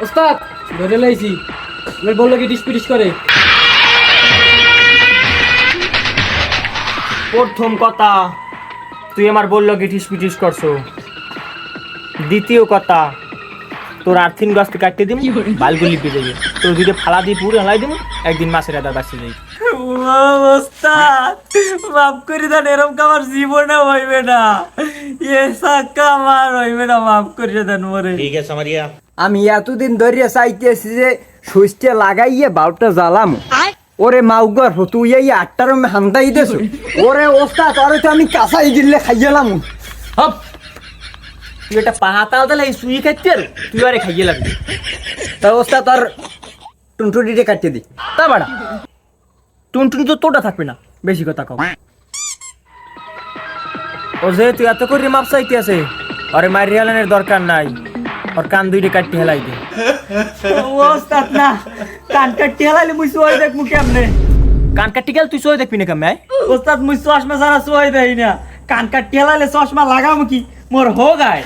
ওস্তাদ ধরে লাইছি এবার বললো কি ডিসপিটিস করে। প্রথম কথা তুই আমার বললো কি ঠিসপিটিস করছো। দ্বিতীয় কথা তোর আর্থিন গাছটি কাটতে দিম বালগুলি লিপে দেবে তোর দুটো ফালা দিয়ে পুরো হালাই দিম একদিন মাছের আদা বাঁচতে যাই। মাফ করে দেন, এরকম আমার জীবনে হইবে না, আমার হইবে না, মাফ করে দেন মরে। ঠিক আছে মারিয়া। আমি এতদিন ধরে চাইতেছি যে সুইচটা লাগাইয়ে বাল্বটা জ্বালাম। ওরে মাউগর তুই এই 8টার হান্দাই দেছো। ওরে ওস্তাদ তোরে তো আমি কাঁচাই গিললে খাইয়েলাম। হপ তুই একটা পাহাতা দিলে এই সুই খাইতে তুই আরে খাইয়ে লাগবি। তা ওস্তাদ তোর টুনটুনিটা কাটিয়ে দি। তা বাড়া টুনটুনি তো তোটা থাকবে না, বেশি কথা কম। ও যে তুই এত করে মাপ চাইতে আছে, আরে মারি হেলানের দরকার নাই, ওর কান দুইটা কাটতে হেলাই দে। ওস্তাদ না, কান কাটতে হেলাইলে মুই সোয় দেখ মুখে আমনে। কান কাটতে গেল তুই সোয় দেখবি না কেমন? ওস্তাদ মুই চশমা ছাড়া সোয় দেই না, কান কাটতে হেলাইলে চশমা লাগাম কি মোর হো গায়।